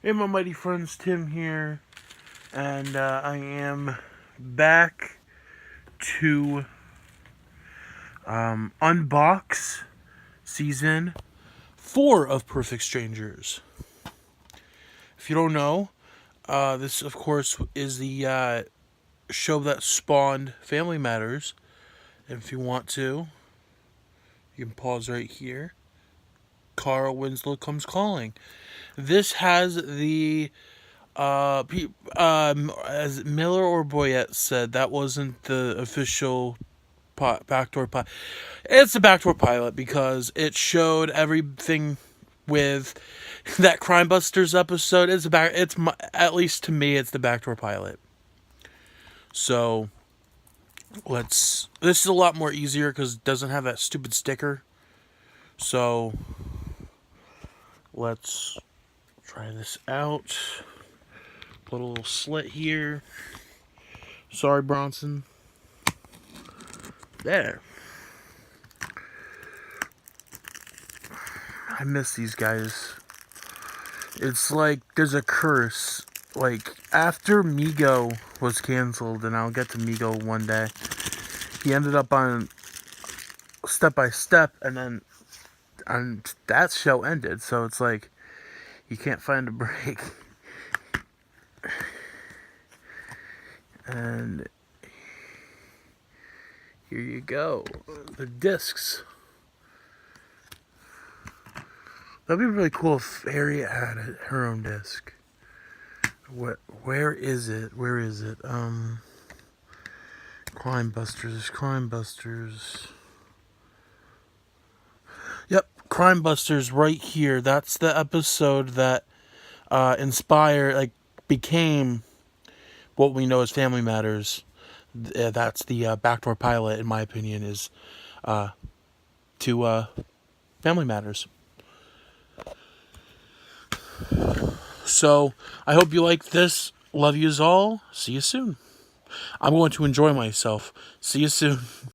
Hey, my mighty friends, Tim here, and I am back to unbox season 4 of Perfect Strangers. If you don't know, this, of course, is the show that spawned Family Matters. And if you want to, you can pause right here. Carl Winslow Comes Calling. This has the as Miller or Boyette said, that wasn't the official backdoor pilot. It's a backdoor pilot because it showed everything with that Crimebusters episode. At least to me, it's the backdoor pilot. So this is a lot more easier because it doesn't have that stupid sticker. So let's try this out. Put a little slit here. Sorry, Bronson. There. I miss these guys. It's like there's a curse. Like, after Migo was canceled, and I'll get to Migo one day, he ended up on Step by Step, and that show ended. So it's like, you can't find a break. And here you go. The discs. That'd be really cool if Harriet had her own disc. Where is it? Crimebusters. Yep, Crimebusters right here. That's the episode that became what we know as Family Matters. That's the backdoor pilot, in my opinion, is to Family Matters. So, I hope you like this. Love yous all. See you soon. I'm going to enjoy myself. See you soon.